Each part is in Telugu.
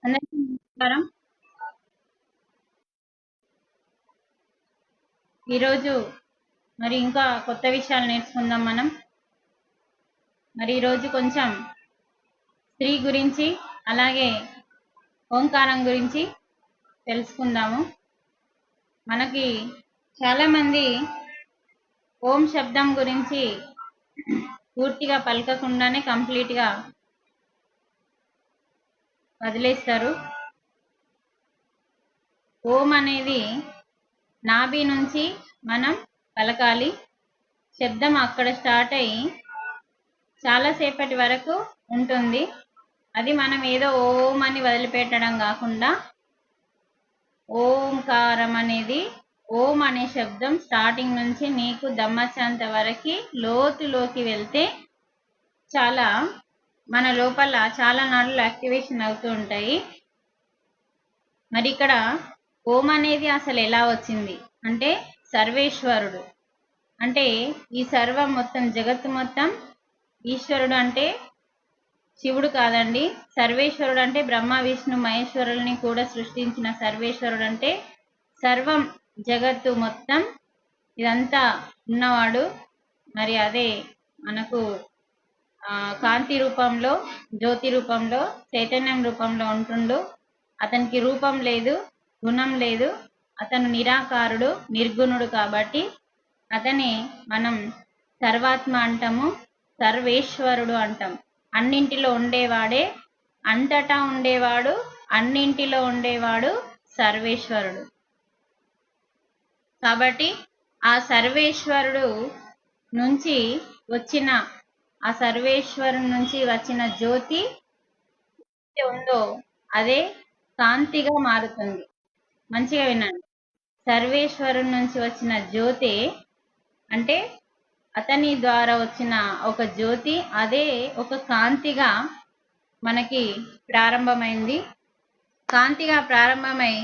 అందరికీ నమస్కారం. ఈరోజు మరి ఇంకా కొత్త విషయాలు నేర్చుకుందాం మనం. మరి ఈరోజు కొంచెం స్త్రీ గురించి అలాగే ఓంకారం గురించి తెలుసుకుందాము. మనకి చాలామంది ఓం శబ్దం గురించి పూర్తిగా పలకకుండానే కంప్లీట్గా వదిలేస్తారు. ఓం అనేది నాభి నుంచి మనం పలకాలి. శబ్దం అక్కడ స్టార్ట్ అయ్యి చాలాసేపటి వరకు ఉంటుంది. అది మనం ఏదో ఓం అని వదిలిపెట్టడం కాకుండా ఓంకారం అనేది ఓం అనే శబ్దం స్టార్టింగ్ నుంచి నీకు దమ్మచ్చేంత వరకు లోతులోకి వెళ్తే చాలా మన లోపల చాలా నాడులు యాక్టివేషన్ అవుతూ ఉంటాయి. మరి ఇక్కడ ఓం అనేది అసలు ఎలా వచ్చింది అంటే సర్వేశ్వరుడు అంటే ఈ సర్వం మొత్తం జగత్తు మొత్తం ఈశ్వరుడు అంటే శివుడు కాదండి. సర్వేశ్వరుడు అంటే బ్రహ్మ విష్ణు మహేశ్వరుల్ని కూడా సృష్టించిన సర్వేశ్వరుడు అంటే సర్వం జగత్తు మొత్తం ఇదంతా ఉన్నవాడు. మరి అదే మనకు కాంతి రూపంలో జ్యోతి రూపంలో చైతన్యం రూపంలో ఉంటుండు. అతనికి రూపం లేదు, గుణం లేదు, అతను నిరాకారుడు నిర్గుణుడు కాబట్టి అతనే మనం సర్వాత్మ అంటాము, సర్వేశ్వరుడు అంటాం. అన్నింటిలో ఉండేవాడే, అంతటా ఉండేవాడు, అన్నింటిలో ఉండేవాడు సర్వేశ్వరుడు. కాబట్టి ఆ సర్వేశ్వరుడు నుంచి వచ్చిన ఆ సర్వేశ్వరుడు నుంచి వచ్చిన జ్యోతి ఉందో అదే కాంతిగా మారుతుంది. మంచిగా వినండి. సర్వేశ్వరుడి నుంచి వచ్చిన జ్యోతి అంటే అతని ద్వారా వచ్చిన ఒక జ్యోతి అదే ఒక కాంతిగా మనకి ప్రారంభమైంది. కాంతిగా ప్రారంభమై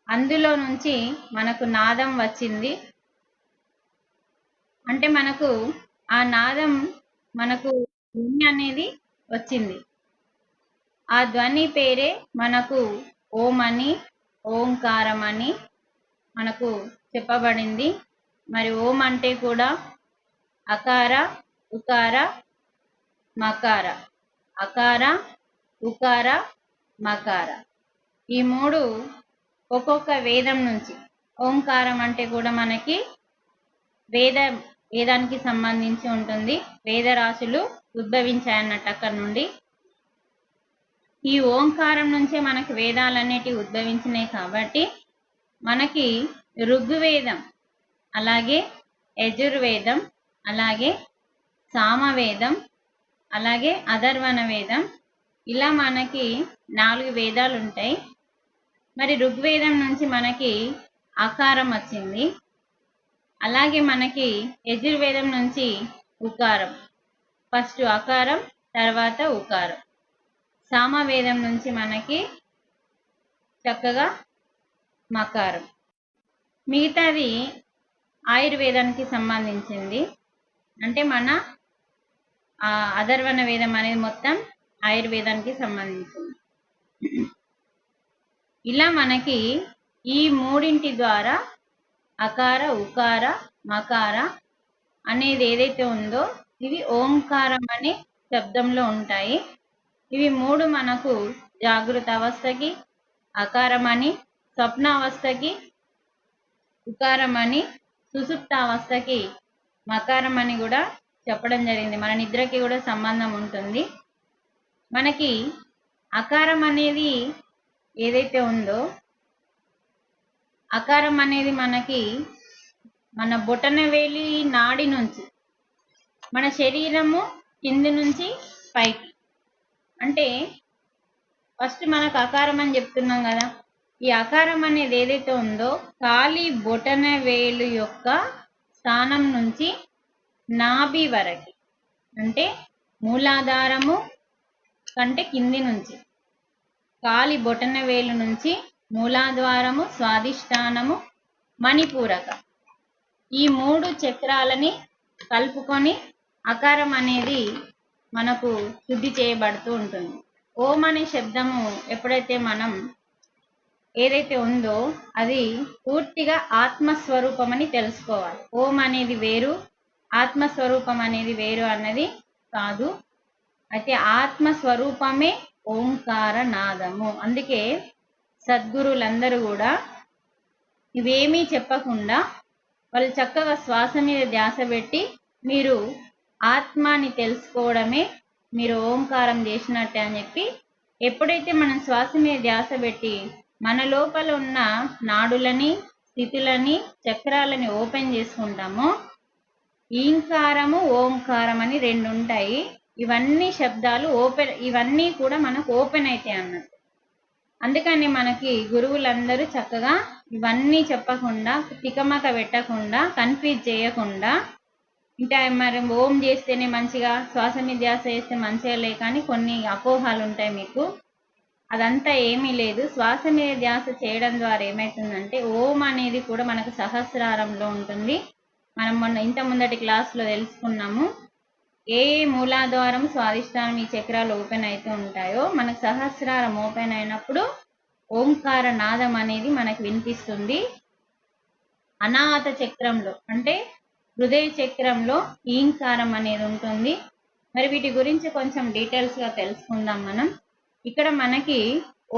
అందులో నుంచి మనకు నాదం వచ్చింది. అంటే మనకు ఆ నాదం మనకు ధ్వని అనేది వచ్చింది. ఆ ధ్వని పేరే మనకు ఓం అని, ఓంకారం అని మనకు చెప్పబడింది. మరి ఓం అంటే కూడా అకార, ఉకార, మకార. అకార, ఉకార, మకార ఈ మూడు ఒక్కొక్క వేదం నుంచి. ఓంకారం అంటే కూడా మనకి వేదానికి సంబంధించి ఉంటుంది. వేదరాశులు ఉద్భవించాయన్నట్టు అక్కడ నుండి. ఈ ఓంకారం నుంచే మనకు వేదాలన్నిటివి ఉద్భవించినాయి కాబట్టి మనకి ఋగ్వేదం అలాగే యజుర్వేదం అలాగే సామవేదం అలాగే అథర్వణ వేదం ఇలా మనకి 4 వేదాలు ఉంటాయి. మరి ఋగ్వేదం నుంచి మనకి అకారం వచ్చింది. అలాగే మనకి యజుర్వేదం నుంచి ఉకారం. ఫస్ట్ అకారం తర్వాత ఉకారం. సామవేదం నుంచి మనకి చక్కగా మకారం. మిగతాది ఆయుర్వేదానికి సంబంధించింది. అంటే మన అథర్వణ వేదం అనేది మొత్తం ఆయుర్వేదానికి సంబంధించింది. ఇలా మనకి ఈ మూడింటి ద్వారా అకార, ఉకార, మకార అనేది ఏదైతే ఉందో ఇవి ఓంకారం అనే శబ్దంలో ఉంటాయి. ఇవి మూడు మనకు జాగృత అవస్థకి అకారం అని, స్వప్నావస్థకి ఉకారం అని, సుషుప్త అవస్థకి మకారం అని కూడా చెప్పడం జరిగింది. మన నిద్రకి కూడా సంబంధం ఉంటుంది. మనకి అకారం అనేది ఏదైతే ఉందో అకారం అనేది మనకి మన బొటనవేలి నాడి నుంచి మన శరీరము కింది నుంచి పైకి. అంటే ఫస్ట్ మనకు అకారం అని చెప్తున్నాం కదా. ఈ అకారం అనేది ఏదైతే ఉందో కాలి బొటనవేలు యొక్క స్థానం నుంచి నాభి వరకు అంటే మూలాధారము కంటే కింది నుంచి కాలి బొటనవేలు నుంచి మూలాధారము, స్వాదిష్టానము, మణిపూరక ఈ 3 చక్రాలని కలుపుకొని అకారం అనేది మనకు శుద్ధి చేయబడుతూ ఉంటుంది. ఓం అనే శబ్దము ఎప్పుడైతే మనం ఏదైతే ఉందో అది పూర్తిగా ఆత్మస్వరూపం అని తెలుసుకోవాలి. ఓం అనేది వేరు, ఆత్మస్వరూపం అనేది వేరు అన్నది కాదు. అయితే ఆత్మస్వరూపమే ఓంకార నాదము. అందుకే సద్గురులందరూ కూడా ఇవేమీ చెప్పకుండా వాళ్ళు చక్కగా శ్వాస మీద ధ్యాస పెట్టి మీరు ఆత్మాని తెలుసుకోవడమే మీరు ఓంకారం చేసినట్టే అని చెప్పి, ఎప్పుడైతే మనం శ్వాస మీద ధ్యాస పెట్టి మన లోపల ఉన్న నాడులని, స్థితులని, చక్రాలని ఓపెన్ చేసుకుంటామో, ఈంకారము ఓంకారం అని రెండు ఉంటాయి. ఇవన్నీ శబ్దాలు ఓపెన్, ఇవన్నీ కూడా మనకు ఓపెన్ అయితే అన్నట్టు. అందుకని మనకి గురువులందరూ చక్కగా ఇవన్నీ చెప్పకుండా, తికమక పెట్టకుండా, కన్ఫ్యూజ్ చేయకుండా, ఇంకా మరి ఓం చేస్తేనే మంచిగా, శ్వాస మీద ధ్యాస చేస్తే మంచిగా లేక అని కొన్ని అపోహాలు ఉంటాయి మీకు. అదంతా ఏమీ లేదు. శ్వాస మీద ధ్యాస చేయడం ద్వారా ఏమవుతుందంటే ఓం అనేది కూడా మనకు సహస్రారంలో ఉంటుంది. మనం మొన్న ఇంత ముందటి క్లాస్లో తెలుసుకున్నాము. ఏ మూలాధారం, స్వాదిష్టానం ఈ చక్రాలు ఓపెన్ అవుతూ ఉంటాయో మనకు సహస్రారం ఓపెన్ అయినప్పుడు ఓంకార నాదం అనేది మనకు వినిపిస్తుంది. అనాహత చక్రంలో అంటే హృదయ చక్రంలో ఈంకారం అనేది ఉంటుంది. మరి వీటి గురించి కొంచెం డీటెయిల్స్గా తెలుసుకుందాం మనం. ఇక్కడ మనకి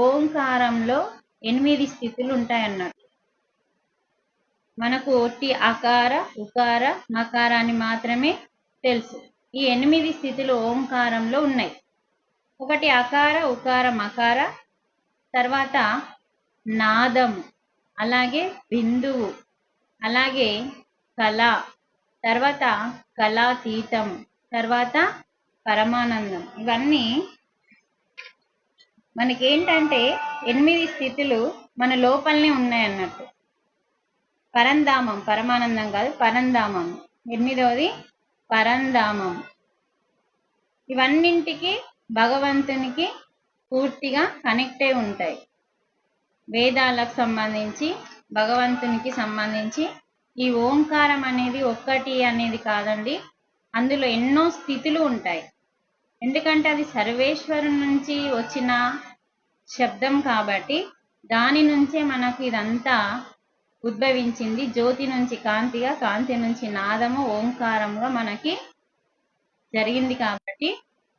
ఓంకారంలో 8 స్థితులు ఉంటాయన్నట్టు. మనకు ఒట్టి అకార, ఉకార, మకార అని మాత్రమే తెలుసు. ఈ 8 స్థితులు ఓంకారంలో ఉన్నాయి. ఒకటి అకార, ఉకార, మకార, తర్వాత నాదం, అలాగే బిందువు, అలాగే కళ, తర్వాత కళాతీతం, తర్వాత పరమానందం. ఇవన్నీ మనకేంటంటే 8 స్థితులు మన లోపలనే ఉన్నాయన్నట్టు. పరంధామం, పరమానందం కాదు, పరంధామం. 8వది పరంధామం. ఇవన్నింటికి భగవంతునికి పూర్తిగా కనెక్ట్ అయి ఉంటాయి. వేదాలకు సంబంధించి, భగవంతునికి సంబంధించి ఈ ఓంకారం అనేది ఒక్కటి అనేది కాదండి, అందులో ఎన్నో స్థితులు ఉంటాయి. ఎందుకంటే అది సర్వేశ్వరు నుంచి వచ్చిన శబ్దం కాబట్టి దాని నుంచే మనకు ఇదంతా ఉద్భవించింది. జ్యోతి నుంచి కాంతిగా, కాంతి నుంచి నాదము, ఓంకారంగా మనకి జరిగింది. కాబట్టి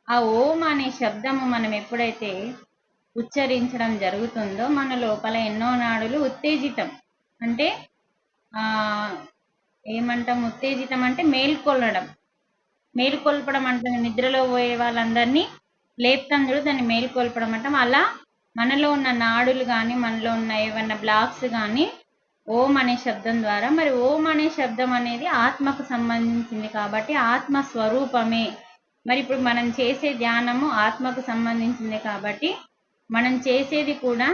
ఆ ఓం అనే శబ్దము మనం ఎప్పుడైతే ఉచ్చరించడం జరుగుతుందో మన లోపల ఎన్నో నాడులు ఉత్తేజితం, అంటే ఏమంటాం, ఉత్తేజితం అంటే మేల్కొల్లడం, మేల్కొల్పడం అంటాం. నిద్రలో పోయే వాళ్ళందరినీ లేపుతాం చూడు, దాన్ని మేల్కొల్పడం అంటాం. అలా మనలో ఉన్న నాడులు కానీ, మనలో ఉన్న ఏమన్నా బ్లాక్స్ కానీ ఓం అనే శబ్దం ద్వారా, మరి ఓం అనే శబ్దం అనేది ఆత్మకు సంబంధించింది కాబట్టి ఆత్మ స్వరూపమే. మరి ఇప్పుడు మనం చేసే ధ్యానము ఆత్మకు సంబంధించింది కాబట్టి మనం చేసేది కూడా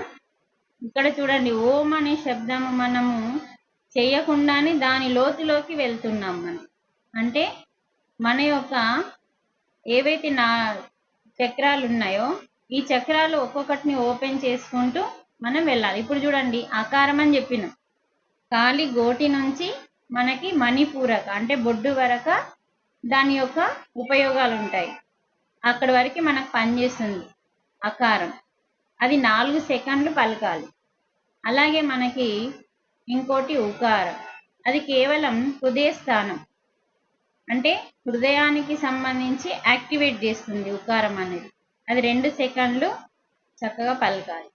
ఇక్కడ చూడండి, ఓం అనే శబ్దము మనము చేయకుండానే దాని లోతులోకి వెళ్తున్నాం మనం. అంటే మన యొక్క ఏవైతే చక్రాలు ఉన్నాయో ఈ చక్రాలు ఒక్కొక్కటిని ఓపెన్ చేసుకుంటూ మనం వెళ్ళాలి. ఇప్పుడు చూడండి, ఆకారం అని చెప్పినాం, కాలి గోటి నుంచి మనకి మణిపూరక అంటే బొడ్డు వరక దాని యొక్క ఉపయోగాలు ఉంటాయి. అక్కడి వరకు మనకు పనిచేస్తుంది అకారం. అది 4 సెకండ్లు పలకాలి. అలాగే మనకి ఇంకోటి ఉకారం, అది కేవలం హృదయ స్థానం, అంటే హృదయానికి సంబంధించి యాక్టివేట్ చేస్తుంది ఉకారం అనేది. అది 2 సెకండ్లు చక్కగా పలకాలి.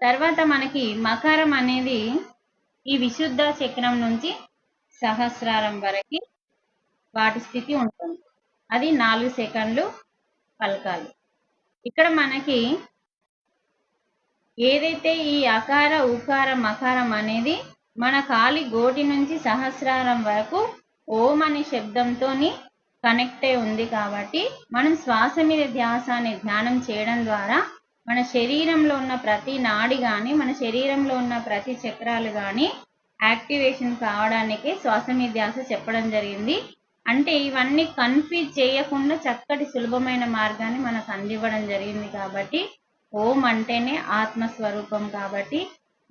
తర్వాత మనకి మకారం అనేది ఈ విశుద్ధ చక్రం నుంచి సహస్రారం వరకు వాటి స్థితి ఉంటుంది. అది 4 సెకండ్లు పలకాలి. ఇక్కడ మనకి ఏదైతే ఈ అకార, ఉకార, మకారం అనేది మన కాలి గోటి నుంచి సహస్రారం వరకు ఓం అనే శబ్దంతో కనెక్ట్ అయి ఉంది. కాబట్టి మనం శ్వాస మీద ధ్యాస అనే ధ్యానం చేయడం ద్వారా మన శరీరంలో ఉన్న ప్రతి నాడి కానీ, మన శరీరంలో ఉన్న ప్రతి చక్రాలు కానీ యాక్టివేషన్ కావడానికే శ్వాస మీద ధ్యాస చెప్పడం జరిగింది. అంటే ఇవన్నీ కన్ఫ్యూజ్ చేయకుండా చక్కటి సులభమైన మార్గాన్ని మనకు అందివ్వడం జరిగింది. కాబట్టి ఓం అంటేనే ఆత్మస్వరూపం. కాబట్టి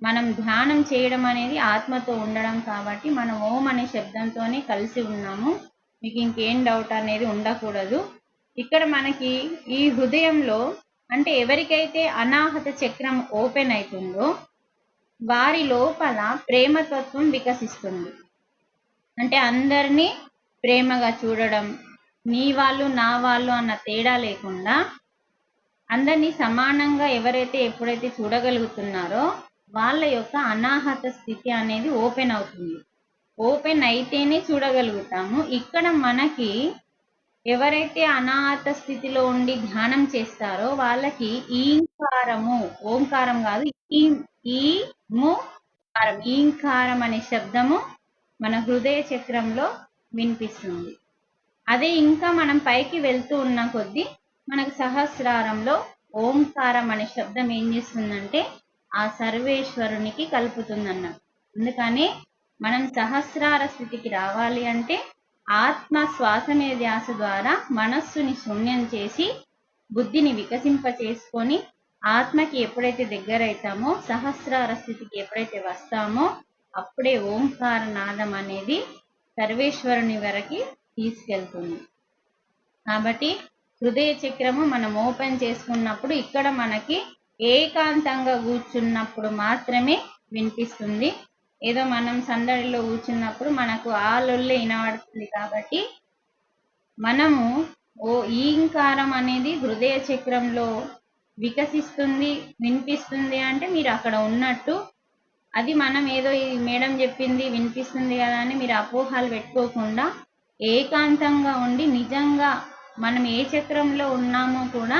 మనం ధ్యానం చేయడం అనేది ఆత్మతో ఉండడం కాబట్టి మనం ఓం అనే శబ్దంతోనే కలిసి ఉన్నాము. మీకు ఇంకేం డౌట్ అనేది ఉండకూడదు. ఇక్కడ మనకి ఈ హృదయంలో అంటే ఎవరికైతే అనాహత చక్రం ఓపెన్ అవుతుందో వారి లోపల ప్రేమతత్వం వికసిస్తుంది. అంటే అందరినీ ప్రేమగా చూడడం, నీ వాళ్ళు నా వాళ్ళు అన్న తేడా లేకుండా అందరినీ సమానంగా ఎవరైతే ఎప్పుడైతే చూడగలుగుతున్నారో వాళ్ళ యొక్క అనాహత స్థితి అనేది ఓపెన్ అవుతుంది. ఓపెన్ అయితేనే చూడగలుగుతాము. ఇక్కడ మనకి ఎవరైతే అనాహత స్థితిలో ఉండి ధ్యానం చేస్తారో వాళ్ళకి ఈంకారము, ఓంకారం కాదు, ఈంకారం అనే శబ్దము మన హృదయ చక్రంలో వినిపిస్తుంది. అదే ఇంకా మనం పైకి వెళ్తూ ఉన్న కొద్దీ మనకు సహస్రారంలో ఓంకారం అనే శబ్దం ఏం చేస్తుందంటే ఆ సర్వేశ్వరునికి కలుపుతుందన్నట్టు. అందుకని మనం సహస్రార స్థితికి రావాలి అంటే ఆత్మ శ్వాస మీద ధ్యాస ద్వారా మనస్సుని శూన్యం చేసి బుద్ధిని వికసింప చేసుకొని ఆత్మకి ఎప్పుడైతే దగ్గరైతామో సహస్రార స్థితికి ఎప్పుడైతే వస్తామో అప్పుడే ఓంకార నాదం అనేది సర్వేశ్వరుని వరకు తీసుకెళ్తుంది. కాబట్టి హృదయ చక్రము మనం ఓపెన్ చేసుకున్నప్పుడు ఇక్కడ మనకి ఏకాంతంగా కూర్చున్నప్పుడు మాత్రమే వినిపిస్తుంది. ఏదో మనం సందడిలో కూర్చున్నప్పుడు మనకు ఆ లొల్లే వినబడుతుంది. కాబట్టి మనము ఈంకారం అనేది హృదయ చక్రంలో వికసిస్తుంది, వినిపిస్తుంది అంటే మీరు అక్కడ ఉన్నట్టు. అది మనం ఏదో ఈ మేడం చెప్పింది వినిపిస్తుంది కదా అని మీరు అపోహలు పెట్టుకోకుండా ఏకాంతంగా ఉండి నిజంగా మనం ఏ చక్రంలో ఉన్నామో కూడా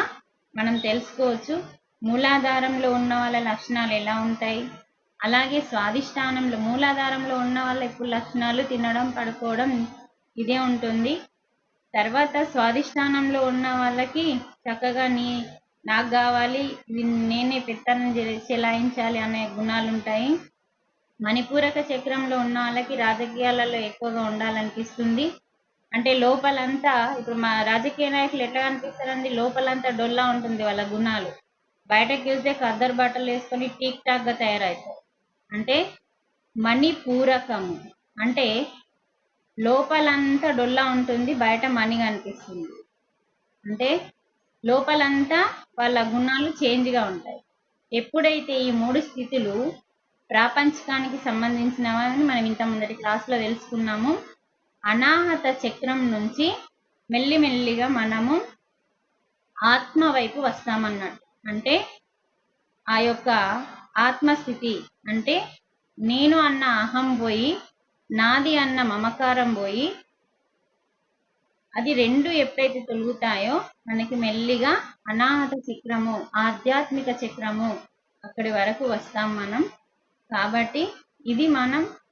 మనం తెలుసుకోవచ్చు. మూలాధారంలో ఉన్న వాళ్ళ లక్షణాలు ఎలా ఉంటాయి, అలాగే స్వాధిష్టానంలో మూలాధారంలో ఉన్న వాళ్ళ ఎప్పుడు లక్షణాలు తినడం, పడుకోవడం ఇదే ఉంటుంది. తర్వాత స్వాధిష్టానంలో ఉన్న వాళ్ళకి చక్కగా నాకు కావాలి, నేనే పెత్తనం చెలాయించాలి అనే గుణాలు ఉంటాయి. మణిపూరక చక్రంలో ఉన్న వాళ్ళకి రాజకీయాలలో ఎక్కువగా ఉండాలనిపిస్తుంది. అంటే లోపలంతా ఇప్పుడు మా రాజకీయ నాయకులు ఎట్లా కనిపిస్తారండి, లోపలంతా డొల్లా ఉంటుంది వాళ్ళ గుణాలు, బయటకు చూస్తే ఖద్దరు బట్టలు వేసుకొని టీక్ టాక్ గా తయారవుతారు. అంటే మణిపూరకము అంటే లోపలంతా డొల్లా ఉంటుంది, బయట మణి కనిపిస్తుంది. అంటే లోపలంతా వాళ్ళ గుణాలు చేంజ్గా ఉంటాయి. ఎప్పుడైతే ఈ 3 స్థితులు ప్రాపంచికానికి సంబంధించినవని మనం ఇంత ముందటి క్లాస్లో తెలుసుకున్నాము. అనాహత చక్రం నుంచి మెల్లిమెల్లిగా మనము ఆత్మ వైపు వస్తామన్నట్టు. అంటే ఆ యొక్క ఆత్మస్థితి అంటే నేను అన్న అహం పోయి నాది అన్న మమకారం పోయి అది రెండు ఎప్పుడైతే తొలుగుతాయో మనకి మెల్లిగా అనాహత చక్రము, ఆధ్యాత్మిక చక్రము అక్కడి వరకు వస్తాం మనం. కాబట్టి ఇది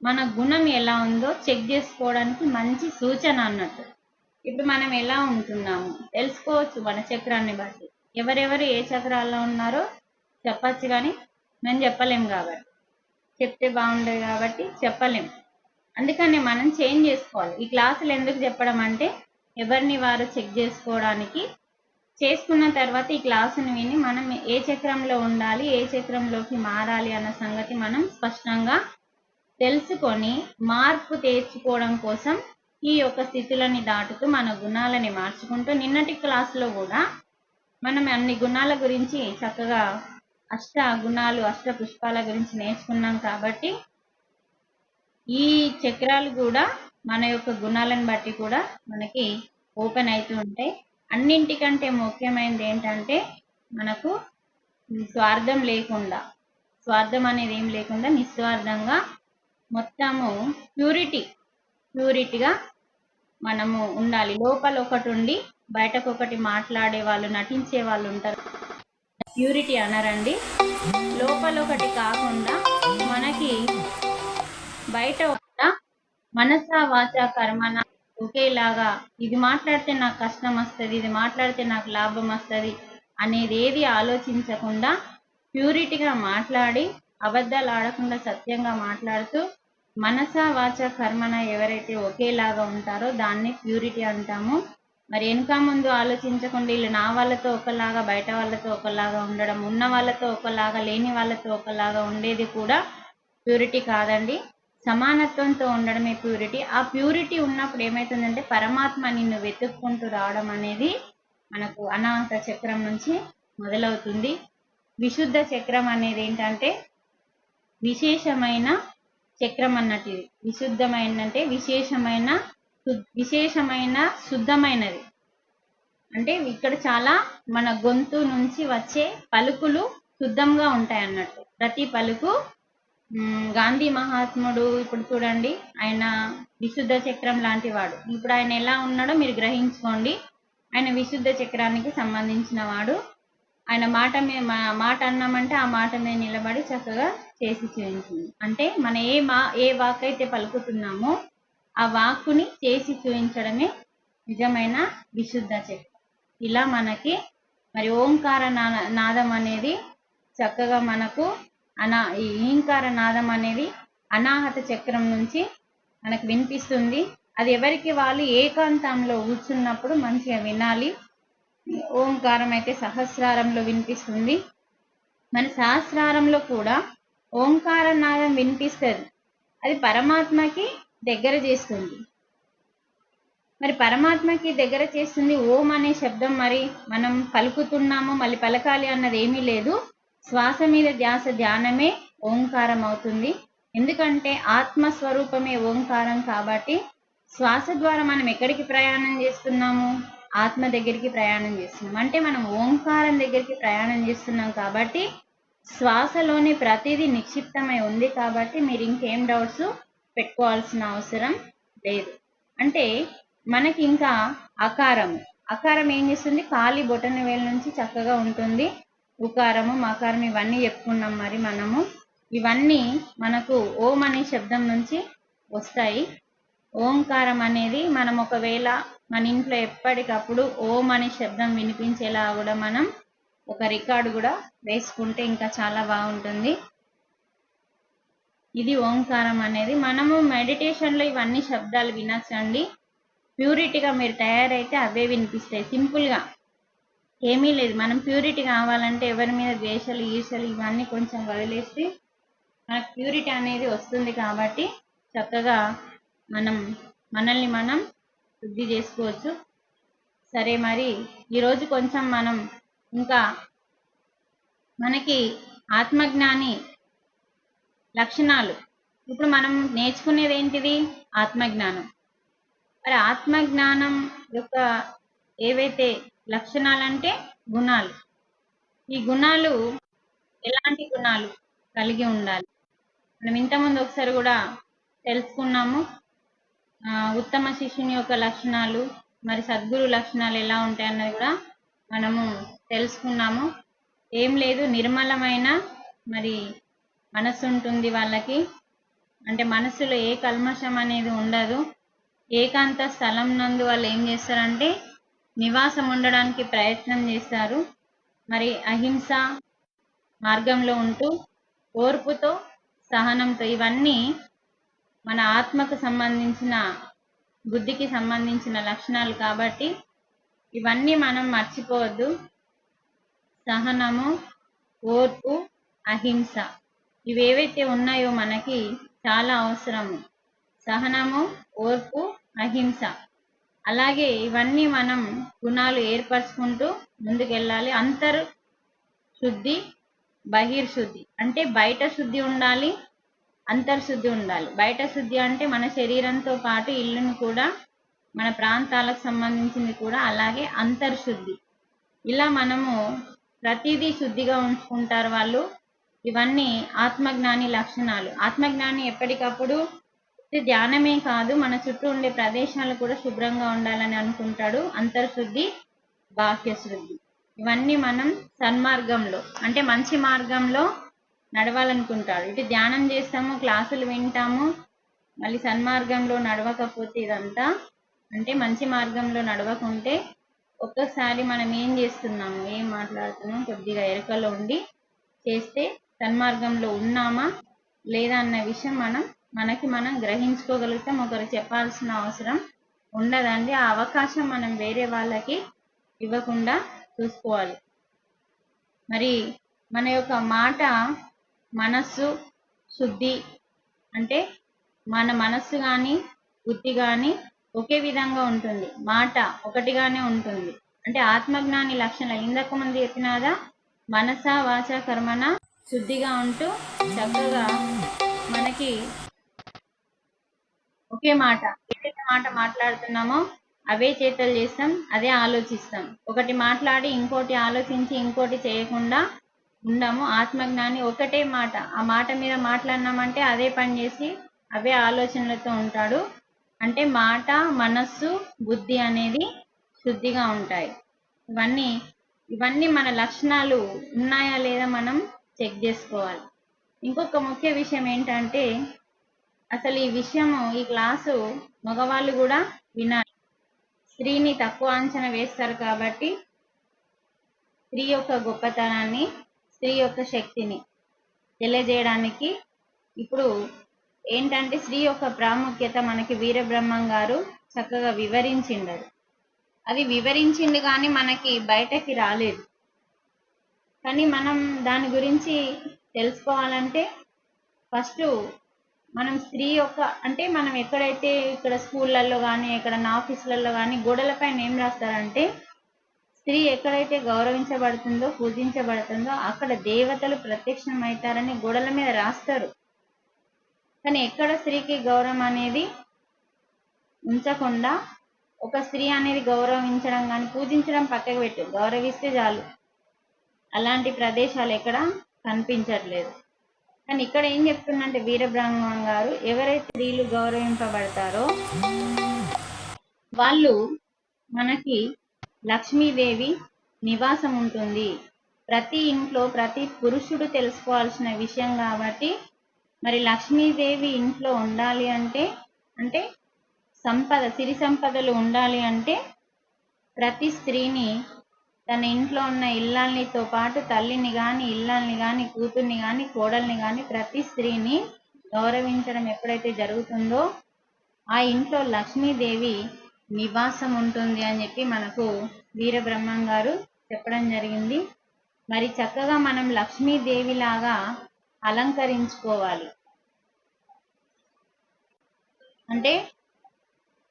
మన గుణం ఎలా ఉందో చెక్ చేసుకోవడానికి మంచి సూచన అన్నట్టు. ఇప్పుడు మనం ఎలా ఉంటున్నాము తెలుసుకోవచ్చు మన చక్రాన్ని బట్టి. ఎవరెవరు ఏ చక్రాల్లో ఉన్నారో చెప్పచ్చు, కానీ మేము చెప్పలేం కాబట్టి, చెప్తే బాగుండదు కాబట్టి చెప్పలేం. అందుకని మనం చేంజ్ చేసుకోవాలి. ఈ క్లాసులు ఎందుకు చెప్పడం అంటే ఎవరిని వారు చెక్ చేసుకోవడానికి. చేసుకున్న తర్వాత ఈ క్లాసును విని మనం ఏ చక్రంలో ఉండాలి, ఏ చక్రంలోకి మారాలి అన్న సంగతి మనం స్పష్టంగా తెలుసుకొని మార్పు తెచ్చుకోవడం కోసం ఈ యొక్క స్థితులని దాటుతూ మన గుణాలని మార్చుకుంటూ, నిన్నటి క్లాసులో కూడా మనం అన్ని గుణాల గురించి చక్కగా అష్ట గుణాలు, అష్ట పుష్పాల గురించి నేర్చుకున్నాం. కాబట్టి ఈ చక్రాలు కూడా మన యొక్క గుణాలను బట్టి కూడా మనకి ఓపెన్ అవుతూ ఉంటాయి. అన్నింటికంటే ముఖ్యమైనది ఏంటంటే మనకు స్వార్థం లేకుండా, స్వార్థం అనేది ఏం లేకుండా నిస్వార్థంగా మొత్తము ప్యూరిటీగా మనము ఉండాలి. లోపల ఒకటి ఉండి బయటకు ఒకటి మాట్లాడే వాళ్ళు, నటించే వాళ్ళు ఉంటారు, ప్యూరిటీ అనరండి. లోపల ఒకటి కాకుండా మనకి బయట ఒక మనస వాచ కర్మన ఒకేలాగా, ఇది మాట్లాడితే నాకు కష్టం వస్తుంది, ఇది మాట్లాడితే నాకు లాభం వస్తుంది అనేది ఏది ఆలోచించకుండా ప్యూరిటీగా మాట్లాడి అబద్ధాలు ఆడకుండా సత్యంగా మాట్లాడుతూ మనస వాచ కర్మన ఎవరైతే ఒకేలాగా ఉంటారో దాన్ని ప్యూరిటీ అంటాము. మరి వెనక ముందు ఆలోచించకుండా వీళ్ళు నా వాళ్ళతో ఒకలాగా, బయట వాళ్ళతో ఒకలాగా ఉండడం, ఉన్న వాళ్ళతో ఒకలాగా, లేని వాళ్ళతో ఒకలాగా ఉండేది కూడా ప్యూరిటీ కాదండి. సమానత్వంతో ఉండడమే ప్యూరిటీ. ఆ ప్యూరిటీ ఉన్నప్పుడు ఏమవుతుందంటే పరమాత్మ నిన్ను వెతుక్కుంటూ రావడం అనేది మనకు అనాహత చక్రం నుంచి మొదలవుతుంది. విశుద్ధ చక్రం అనేది ఏంటంటే విశేషమైన చక్రం అన్నట్టు. ఇది విశుద్ధమైన అంటే విశేషమైన శుద్ధమైనది. అంటే ఇక్కడ చాలా మన గొంతు నుంచి వచ్చే పలుకులు శుద్ధంగా ఉంటాయి అన్నట్టు. ప్రతి పలుకు గాంధీ మహాత్ముడు ఇప్పుడు చూడండి, ఆయన విశుద్ధ చక్రం లాంటి వాడు. ఇప్పుడు ఆయన ఎలా ఉన్నాడో మీరు గ్రహించుకోండి. ఆయన విశుద్ధ చక్రానికి సంబంధించిన వాడు. ఆయన మాట అన్నామంటే ఆ మాట మీద నిలబడి చక్కగా చేసి చూపించింది. అంటే మన ఏ వాక్ అయితే పలుకుతున్నామో ఆ వాక్కుని చేసి చూపించడమే నిజమైన విశుద్ధ చక్రం. ఇలా మనకి మరి ఓంకార నాదం అనేది చక్కగా మనకు ఈ ఈంకార నాదం అనేది అనాహత చక్రం నుంచి మనకు వినిపిస్తుంది. అది ఎవరికి వాళ్ళు ఏకాంతంలో కూర్చున్నప్పుడు మంచిగా వినాలి. ఓంకారం అయితే సహస్రారంలో వినిపిస్తుంది. మన సహస్రారంలో కూడా ఓంకార నాదం వినిపిస్తుంది. అది పరమాత్మకి దగ్గర చేస్తుంది. మరి పరమాత్మకి దగ్గర చేస్తుంది ఓం అనే శబ్దం. మరి మనం పలుకుతున్నాము, మళ్ళీ పలకాలి అన్నది ఏమీ లేదు. శ్వాస మీద ధ్యానమే ఓంకారం అవుతుంది. ఎందుకంటే ఆత్మస్వరూపమే ఓంకారం కాబట్టి శ్వాస ద్వారా మనం ఎక్కడికి ప్రయాణం చేస్తున్నాము? ఆత్మ దగ్గరికి ప్రయాణం చేస్తున్నాం. అంటే మనం ఓంకారం దగ్గరికి ప్రయాణం చేస్తున్నాం కాబట్టి శ్వాసలోని ప్రతిదీ నిక్షిప్తమై ఉంది కాబట్టి మీరు ఇంకేం డౌట్స్ పెట్టుకోవాల్సిన అవసరం లేదు. అంటే మనకి ఇంకా అకారం ఏం చేస్తుంది? కాలి బొటన వేలు నుంచి చక్కగా ఉంటుంది. ఉకారము మకారం ఇవన్నీ చెప్పుకున్నాం. మరి మనము ఇవన్నీ మనకు ఓం అనే శబ్దం నుంచి వస్తాయి. ఓంకారం అనేది మనం ఒకవేళ మన ఇంట్లో ఎప్పటికప్పుడు ఓం అనే శబ్దం వినిపించేలా కూడా మనం ఒక రికార్డు కూడా వేసుకుంటే ఇంకా చాలా బాగుంటుంది. ఇది ఓంకారం అనేది. మనము మెడిటేషన్లో ఇవన్నీ శబ్దాలు వినొచ్చండి. ప్యూరిటీగా మీరు తయారైతే అవే వినిపిస్తాయి. సింపుల్గా ఏమీ లేదు. మనం ప్యూరిటీ కావాలంటే ఎవరి మీద ద్వేషాలు ఈర్షలు ఇవన్నీ కొంచెం వదిలేస్తే మనకు ప్యూరిటీ అనేది వస్తుంది. కాబట్టి చక్కగా మనల్ని మనం శుద్ధి చేసుకోవచ్చు. సరే, మరి ఈరోజు కొంచెం మనం ఇంకా మనకి ఆత్మజ్ఞాని లక్షణాలు ఇప్పుడు మనం నేర్చుకునేది ఏంటిది? ఆత్మజ్ఞానం. మరి ఆత్మజ్ఞానం యొక్క ఏవైతే లక్షణాలంటే గుణాలు. ఈ గుణాలు ఎలాంటి గుణాలు కలిగి ఉండాలి? మనం ఇంతకుముందు ఒకసారి కూడా తెలుసుకున్నాము. ఉత్తమ శిష్యుని యొక్క లక్షణాలు, మరి సద్గురు లక్షణాలు ఎలా ఉంటాయన్నది కూడా మనము తెలుసుకున్నాము. ఏం లేదు, నిర్మలమైన మరి మనసు ఉంటుంది వాళ్ళకి. అంటే మనసులో ఏ కల్మషం అనేది ఉండదు. ఏకాంత స్థలం నందు వాళ్ళు ఏం చేస్తారంటే నివాసం ఉండడానికి ప్రయత్నం చేస్తారు. మరి అహింస మార్గంలో ఉంటూ ఓర్పుతో సహనంతో ఇవన్నీ మన ఆత్మకు సంబంధించిన బుద్ధికి సంబంధించిన లక్షణాలు కాబట్టి ఇవన్నీ మనం మర్చిపోవద్దు. సహనము, ఓర్పు, అహింస ఇవేవైతే ఉన్నాయో మనకి చాలా అవసరము. సహనము, ఓర్పు, అహింస. అలాగే ఇవన్నీ మనం గుణాలు ఏర్పరచుకుంటూ ముందుకెళ్ళాలి. అంతర్శుద్ధి, బహిర్శుద్ధి అంటే బయట శుద్ధి ఉండాలి, అంతర్శుద్ధి ఉండాలి. బయట శుద్ధి అంటే మన శరీరంతో పాటు ఇల్లును కూడా, మన ప్రాంతాలకు సంబంధించింది కూడా, అలాగే అంతర్శుద్ధి. ఇలా మనము ప్రతిదీ శుద్ధిగా ఉంచుకుంటారు వాళ్ళు. ఇవన్నీ ఆత్మజ్ఞాని లక్షణాలు. ఆత్మజ్ఞాని ఎప్పటికప్పుడు ధ్యానమే కాదు, మన చుట్టూ ఉండే ప్రదేశాలు కూడా శుభ్రంగా ఉండాలని అనుకుంటాడు. అంతర్శుద్ధి, బాహ్య శుద్ధి ఇవన్నీ మనం సన్మార్గంలో అంటే మంచి మార్గంలో నడవాలనుకుంటాడు. ఇటు ధ్యానం చేస్తాము, క్లాసులు వింటాము, మళ్ళీ సన్మార్గంలో నడవకపోతే ఇదంతా అంటే మంచి మార్గంలో నడవకుంటే ఒక్కసారి మనం ఏం చేస్తున్నాము, ఏం మాట్లాడుతున్నాం కొద్దిగా ఎరుకలో ఉండి చేస్తే సన్మార్గంలో ఉన్నామా లేదా అన్న విషయం మనకి మనం గ్రహించుకోగలుగుతాం. ఒకరు చెప్పాల్సిన అవసరం ఉండదండి. ఆ అవకాశం మనం వేరే వాళ్ళకి ఇవ్వకుండా చూసుకోవాలి. మరి మన యొక్క మాట, మనస్సు శుద్ధి అంటే మన మనస్సు కానీ బుద్ధి కానీ ఒకే విధంగా ఉంటుంది, మాట ఒకటిగానే ఉంటుంది. అంటే ఆత్మజ్ఞాని లక్షణాలు ఇంతకు ముందు చెప్పినాదా, మనస వాచ కర్మన శుద్ధిగా ఉంటూ చక్కగా మనకి ఒకే మాట, ఏదైతే మాట మాట్లాడుతున్నామో అవే చేతలు చేస్తాం, అదే ఆలోచిస్తాం. ఒకటి మాట్లాడి ఇంకోటి ఆలోచించి ఇంకోటి చేయకుండా ఉండము. ఆత్మజ్ఞాని ఒకటే మాట, ఆ మాట మీద మాట్లాడినామంటే అదే పని చేసి అవే ఆలోచనలతో ఉంటాడు. అంటే మాట, మనస్సు, బుద్ధి అనేది శుద్ధిగా ఉంటాయి. ఇవన్నీ ఇవన్నీ మన లక్షణాలు ఉన్నాయా లేదా మనం చెక్ చేసుకోవాలి. ఇంకొక ముఖ్య విషయం ఏంటంటే, అసలు ఈ విషయము, ఈ క్లాసు మగవాళ్ళు కూడా వినాలి. స్త్రీని తక్కువ అంచనా వేస్తారు కాబట్టి స్త్రీ యొక్క గొప్పతనాన్ని, స్త్రీ యొక్క శక్తిని తెలియజేయడానికి ఇప్పుడు ఏంటంటే స్త్రీ యొక్క ప్రాముఖ్యత మనకి వీరబ్రహ్మం గారు చక్కగా వివరించిండరు. అది వివరించింది కానీ మనకి బయటకి రాలేదు. కానీ మనం దాని గురించి తెలుసుకోవాలంటే ఫస్ట్ మనం స్త్రీ యొక్క, అంటే మనం ఎక్కడైతే ఇక్కడ స్కూళ్ళల్లో కానీ ఎక్కడన్నా ఆఫీసులలో కానీ గోడలపైన ఏం రాస్తారంటే, స్త్రీ ఎక్కడైతే గౌరవించబడుతుందో, పూజించబడుతుందో అక్కడ దేవతలు ప్రత్యక్షం అవుతారని గోడల మీద రాస్తారు. కానీ ఎక్కడ స్త్రీకి గౌరవం అనేది ఉంచకుండా, ఒక స్త్రీ అనేది గౌరవించడం కానీ పూజించడం పక్కకు పెట్టు, గౌరవిస్తే చాలు, అలాంటి ప్రదేశాలు ఎక్కడ కనిపించట్లేదు. కానీ ఇక్కడ ఏం చెప్తుందంటే వీరబ్రహ్మం గారు, ఎవరైతే స్త్రీలు గౌరవింపబడతారో వాళ్ళు మనకి లక్ష్మీదేవి నివాసం ఉంటుంది. ప్రతి ఇంట్లో ప్రతి పురుషుడు తెలుసుకోవాల్సిన విషయం కాబట్టి, మరి లక్ష్మీదేవి ఇంట్లో ఉండాలి అంటే, అంటే సంపద, సిరి సంపదలు ఉండాలి అంటే ప్రతి స్త్రీని తన ఇంట్లో ఉన్న ఇల్లాలనితో పాటు తల్లిని కానీ, ఇల్లాల్ని కానీ, కూతుర్ని కానీ, కోడల్ని కానీ ప్రతి స్త్రీని గౌరవించడం ఎప్పుడైతే జరుగుతుందో ఆ ఇంట్లో లక్ష్మీదేవి నివాసం ఉంటుంది అని చెప్పి మనకు వీరబ్రహ్మం గారు చెప్పడం జరిగింది. మరి చక్కగా మనం లక్ష్మీదేవి లాగా అలంకరించుకోవాలి. అంటే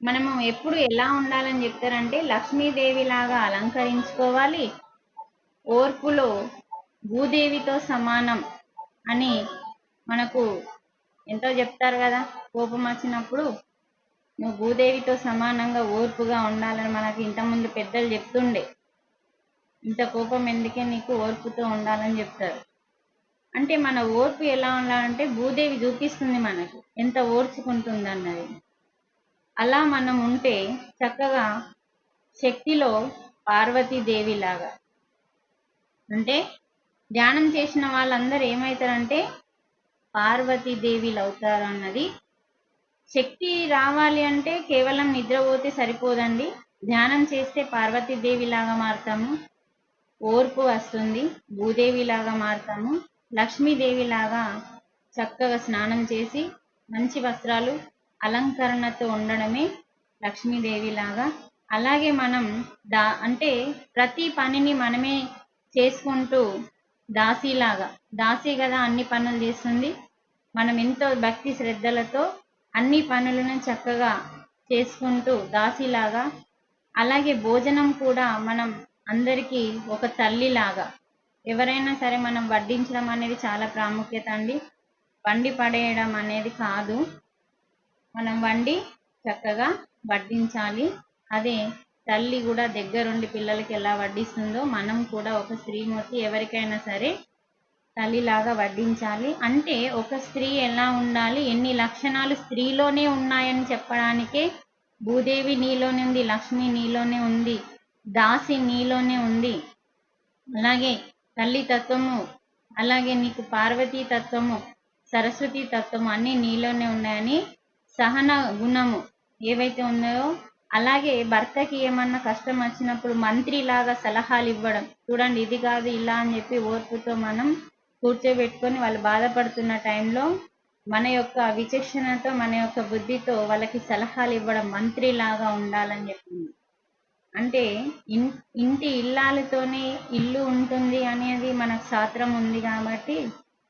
మనము ఎప్పుడు ఎలా ఉండాలని చెప్తారంటే లక్ష్మీదేవి లాగా అలంకరించుకోవాలి, ఓర్పులో భూదేవితో సమానం అని మనకు ఎంతో చెప్తారు కదా. కోపం వచ్చినప్పుడు నువ్వు భూదేవితో సమానంగా ఓర్పుగా ఉండాలని మనకి ఇంతకుముందు పెద్దలు చెప్తుండే. ఇంత కోపం ఎందుకే నీకు, ఓర్పుతో ఉండాలని చెప్తారు. అంటే మన ఓర్పు ఎలా ఉండాలంటే భూదేవి చూపిస్తుంది మనకు ఎంత ఓర్చుకుంటుంది అన్నది. అలా మనం ఉంటే చక్కగా శక్తిలో పార్వతీదేవి లాగా, అంటే ధ్యానం చేసిన వాళ్ళందరూ ఏమవుతారంటే పార్వతీదేవిలు అవుతారు అన్నది. శక్తి రావాలి అంటే కేవలం నిద్రపోతే సరిపోదండి, ధ్యానం చేస్తే పార్వతీదేవి లాగా మారుతాము, ఓర్పు వస్తుంది, భూదేవి లాగా మారుతాము, లక్ష్మీదేవి లాగా చక్కగా స్నానం చేసి మంచి వస్త్రాలు అలంకరణతో ఉండడమే లక్ష్మీదేవి లాగా. అలాగే మనం అంటే ప్రతి పనిని మనమే చేసుకుంటూ దాసీలాగా, దాసీ కదా అన్ని పనులు చేస్తుంది, మనం ఎంతో భక్తి శ్రద్ధలతో అన్ని పనులను చక్కగా చేసుకుంటూ దాసీలాగా. అలాగే భోజనం కూడా మనం అందరికీ ఒక తల్లిలాగా, ఎవరైనా సరే మనం వడ్డించడం అనేది చాలా ప్రాముఖ్యత అండి. వండి పడేయడం అనేది కాదు, మనం వండి చక్కగా వడ్డించాలి. అదే తల్లి కూడా దగ్గరుండి పిల్లలకి ఎలా వడ్డిస్తుందో మనం కూడా ఒక స్త్రీమూర్తి ఎవరికైనా సరే తల్లిలాగా వడ్డించాలి. అంటే ఒక స్త్రీ ఎలా ఉండాలి, ఎన్ని లక్షణాలు స్త్రీలోనే ఉన్నాయని చెప్పడానికే భూదేవి నీలోనే ఉంది, లక్ష్మి నీలోనే ఉంది, దాసి నీలోనే ఉంది, అలాగే తల్లి తత్వము, అలాగే నీకు పార్వతీ తత్వము, సరస్వతి తత్వము అన్నీ నీలోనే ఉన్నాయని, సహన గుణము ఏవైతే ఉన్నాయో, అలాగే భర్తకి ఏమన్నా కష్టం వచ్చినప్పుడు మంత్రిలాగా సలహాలు ఇవ్వడం, చూడండి ఇది కాదు ఇలా అని చెప్పి ఓర్పుతో మనం కూర్చోబెట్టుకొని వాళ్ళు బాధపడుతున్న టైంలో మన యొక్క విచక్షణతో, మన యొక్క బుద్ధితో వాళ్ళకి సలహాలు ఇవ్వడం, మంత్రిలాగా ఉండాలని చెప్పింది. అంటే ఇంటి ఇల్లాలతోనే ఇల్లు ఉంటుంది అనేది మనకు శాస్త్రం ఉంది కాబట్టి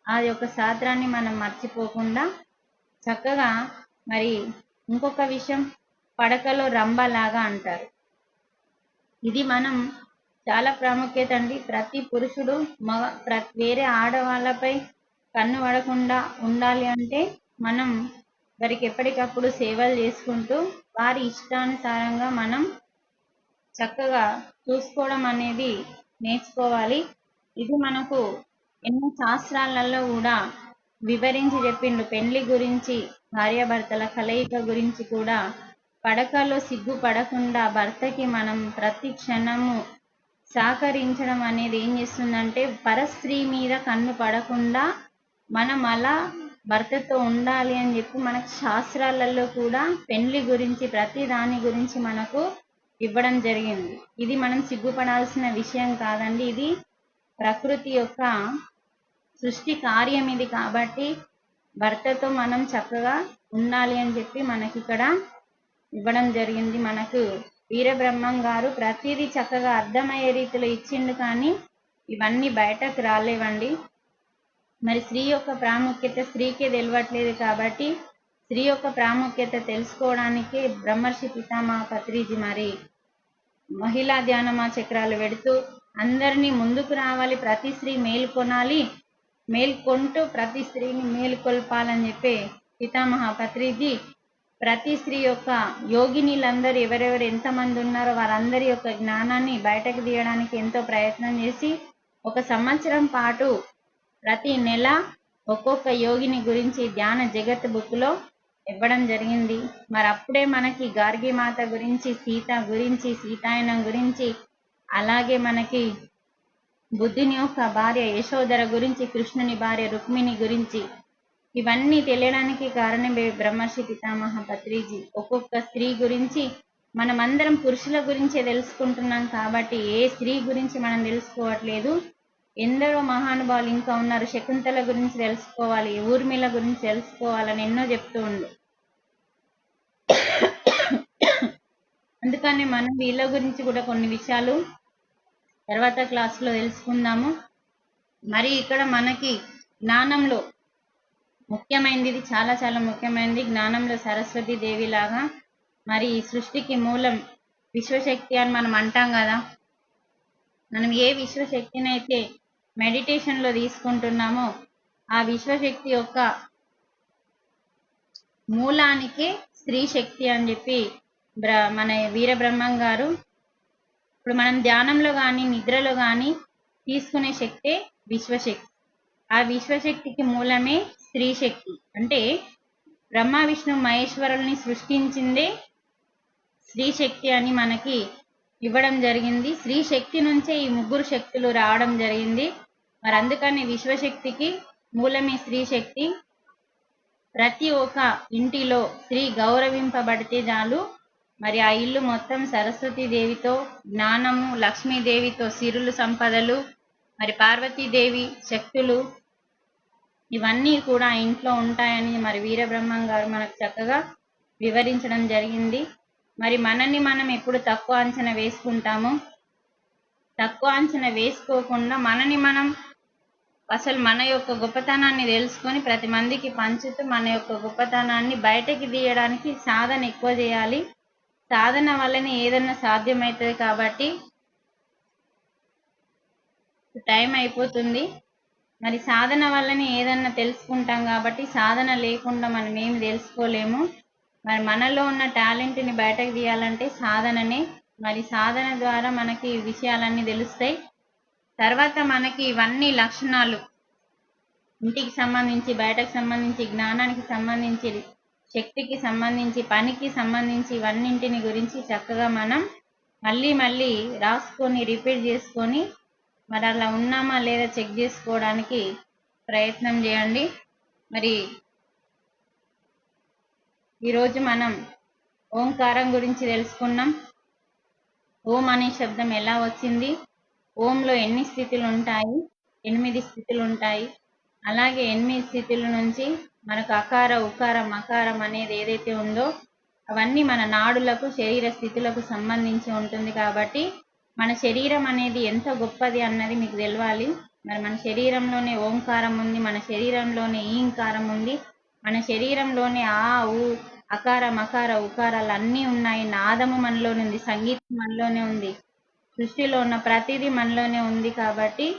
ఆ యొక్క శాస్త్రాన్ని మనం మర్చిపోకుండా చక్కగా. మరి ఇంకొక విషయం, పడకలో రంబలాగా అంటారు. ఇది మనం చాలా ప్రాముఖ్యత అండి. ప్రతి పురుషుడు వేరే ఆడవాళ్ళపై కన్ను పడకుండా ఉండాలి అంటే మనం వారికి ఎప్పటికప్పుడు సేవలు చేసుకుంటూ వారి ఇష్టానుసారంగా మనం చక్కగా చూసుకోవడం అనేది నేర్చుకోవాలి. ఇది మనకు ఎన్నో శాస్త్రాలలో కూడా వివరించి చెప్పిండు. పెళ్లి గురించి, భార్యాభర్తల కలయిక గురించి కూడా పడకలో సిగ్గుపడకుండా భర్తకి మనం ప్రతి క్షణము సహకరించడం అనేది ఏం చేస్తుందంటే పరస్త్రీ మీద కన్ను పడకుండా మనం అలా భర్తతో ఉండాలి అని చెప్పి మనకు శాస్త్రాలలో కూడా పెళ్లి గురించి ప్రతి దాని గురించి మనకు ఇవ్వడం జరిగింది. ఇది మనం సిగ్గుపడాల్సిన విషయం కాదండి. ఇది ప్రకృతి యొక్క సృష్టి కార్యం ఇది. కాబట్టి భర్తతో మనం చక్కగా ఉండాలి అని చెప్పి మనకి ఇక్కడ ఇవ్వడం జరిగింది. మనకు వీరబ్రహ్మం గారు ప్రతిదీ చక్కగా అర్థమయ్యే రీతిలో ఇచ్చిండు, కానీ ఇవన్నీ బయటకు రాలేవండి. మరి స్త్రీ యొక్క ప్రాముఖ్యత స్త్రీకే తెలియట్లేదు. కాబట్టి స్త్రీ యొక్క ప్రాముఖ్యత తెలుసుకోవడానికి బ్రహ్మర్షి పితామహ పత్రిజీ మరి మహిళా ధ్యానమా చక్రాలు పెడుతూ అందరినీ ముందుకు రావాలి, ప్రతి స్త్రీ మేల్కొనాలి, మేల్కొంటూ ప్రతి స్త్రీని మేల్కొల్పాలని చెప్పి పితామహ పత్రిజీ ప్రతి స్త్రీ యొక్క యోగినీలందరూ ఎవరెవరు ఎంతమంది ఉన్నారో వారందరి యొక్క జ్ఞానాన్ని బయటకు తీయడానికి ఎంతో ప్రయత్నం చేసి 1 సంవత్సరం పాటు ప్రతి నెల ఒక్కొక్క యోగిని గురించి ధ్యాన జగత్ బుక్లో ఇవ్వడం జరిగింది. మరి అప్పుడే మనకి గార్గి మాత గురించి, సీత గురించి, సీతాయనం గురించి, అలాగే మనకి బుద్ధుని యొక్క భార్య యశోధర గురించి, కృష్ణుని భార్య రుక్మిణి గురించి ఇవన్నీ తెలియడానికి కారణమే బ్రహ్మర్షి పితామహ పత్రిజీ. ఒక్కొక్క స్త్రీ గురించి మనమందరం పురుషుల గురించే తెలుసుకుంటున్నాం కాబట్టి ఏ స్త్రీ గురించి మనం తెలుసుకోవట్లేదు. ఎందరో మహానుభావులు ఇంకా ఉన్నారు. శకుంతల గురించి తెలుసుకోవాలి, ఊర్మిళ గురించి తెలుసుకోవాలని ఎన్నో చెప్తూ ఉండు. అందుకని మనం వీళ్ళ గురించి కూడా కొన్ని విషయాలు తర్వాత క్లాసులో తెలుసుకుందాము. మరి ఇక్కడ మనకి జ్ఞానంలో ముఖ్యమైనది, ఇది చాలా చాలా ముఖ్యమైనది. జ్ఞానంలో సరస్వతి దేవి లాగా మరి ఈ సృష్టికి మూలం విశ్వశక్తి అని మనం అంటాం కదా. మనం ఏ విశ్వశక్తిని అయితే మెడిటేషన్లో తీసుకుంటున్నామో ఆ విశ్వశక్తి యొక్క మూలానికే స్త్రీ శక్తి అని చెప్పి మన వీరబ్రహ్మం గారు ఇప్పుడు మనం ధ్యానంలో కానీ నిద్రలో కానీ తీసుకునే శక్తే విశ్వశక్తి. ఆ విశ్వశక్తికి మూలమే స్త్రీ శక్తి. అంటే బ్రహ్మ విష్ణు మహేశ్వరుల్ని సృష్టించిందే స్త్రీ శక్తి అని మనకి ఇవ్వడం జరిగింది. స్త్రీ శక్తి నుంచే ఈ 3 శక్తులు రావడం జరిగింది. మరి అందుకని విశ్వశక్తికి మూలమే స్త్రీ శక్తి. ప్రతి ఒక్క ఇంటిలో స్త్రీ గౌరవింపబడితే చాలు, మరి ఆ ఇల్లు మొత్తం సరస్వతీదేవితో జ్ఞానము, లక్ష్మీదేవితో సిరులు సంపదలు, మరి పార్వతీదేవి శక్తులు ఇవన్నీ కూడా ఇంట్లో ఉంటాయని మరి వీరబ్రహ్మం గారు మనకు చక్కగా వివరించడం జరిగింది. మరి మనల్ని మనం ఎప్పుడు తక్కువ అంచనా వేసుకుంటాము. తక్కువ అంచనా వేసుకోకుండా మనని మనం అసలు మన యొక్క గొప్పతనాన్ని తెలుసుకొని ప్రతి మందికి పంచుతూ మన యొక్క గొప్పతనాన్ని బయటకి తీయడానికి సాధన ఎక్కువ చేయాలి. సాధన వల్లనే ఏదన్నా సాధ్యమవుతుంది. కాబట్టి టైం అయిపోతుంది. మరి సాధన వల్లనే ఏదన్నా తెలుసుకుంటాం కాబట్టి సాధన లేకుండా మనం ఏమి తెలుసుకోలేము. మరి మనలో ఉన్న టాలెంట్ని బయటకు తీయాలంటే సాధననే. మరి సాధన ద్వారా మనకి విషయాలన్నీ తెలుస్తాయి. తర్వాత మనకి ఇవన్నీ లక్షణాలు ఇంటికి సంబంధించి, బయటకు సంబంధించి, జ్ఞానానికి సంబంధించి, శక్తికి సంబంధించి, పనికి సంబంధించి ఇవన్నింటిని గురించి చక్కగా మనం మళ్ళీ మళ్ళీ రాసుకొని రిపీట్ చేసుకొని మరి అలా ఉన్నామా లేదా చెక్ చేసుకోవడానికి ప్రయత్నం చేయండి. మరి ఈరోజు మనం ఓంకారం గురించి తెలుసుకున్నాం. ఓం అనే శబ్దం ఎలా వచ్చింది, ఓంలో ఎన్ని స్థితులు ఉంటాయి, 8 స్థితులు ఉంటాయి. అలాగే 8 స్థితుల నుంచి మనకు అకార, ఉకార, మకారం అనేది ఏదైతే ఉందో అవన్నీ మన నాడులకు, శరీర స్థితులకు సంబంధించి ఉంటుంది. కాబట్టి మన శరీరం అనేది ఎంత గొప్పది అన్నది మీకు తెలవాలి. మరి మన శరీరంలోనే ఓంకారం ఉంది, మన శరీరంలోనే ఈంకారం ఉంది, మన శరీరంలోనే ఆ, ఊ, అకార, మకార, ఉకారాలు అన్నీ ఉన్నాయి. నాదము మనలోనే ఉంది, సంగీతం మనలోనే ఉంది. సృష్టిలో ఉన్న ప్రతిదీ మనలోనే ఉంది కాబట్టి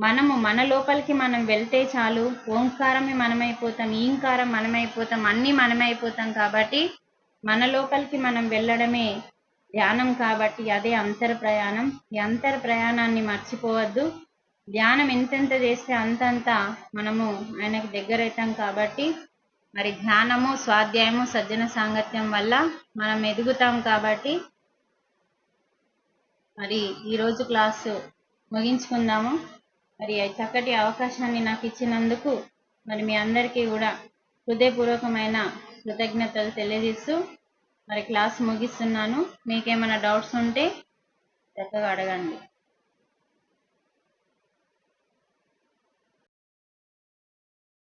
మనము మన లోపలికి మనం వెళ్తే చాలు, ఓంకారమే మనమైపోతాం, ఈంకారం మనమైపోతాం, అన్నీ మనమైపోతాం. కాబట్టి మన లోపలికి మనం వెళ్ళడమే ధ్యానం. కాబట్టి అదే అంతర్ ప్రయాణం. ఈ అంతర్ ప్రయాణాన్ని మర్చిపోవద్దు. ధ్యానం ఎంతెంత చేస్తే అంతంత మనము ఆయనకు దగ్గరవుతాం. కాబట్టి మరి ధ్యానము, స్వాధ్యాయము, సజ్జన సాంగత్యం వల్ల మనం ఎదుగుతాం. కాబట్టి మరి ఈరోజు క్లాసు ముగించుకుందాము. మరి ఈ చక్కటి అవకాశాన్ని నాకు ఇచ్చినందుకు మరి మీ అందరికీ కూడా హృదయపూర్వకమైన కృతజ్ఞతలు తెలియజేస్తూ మరి క్లాస్ ముగిస్తున్నాను. మీకేమైనా డౌట్స్ ఉంటే చక్కగా అడగండి.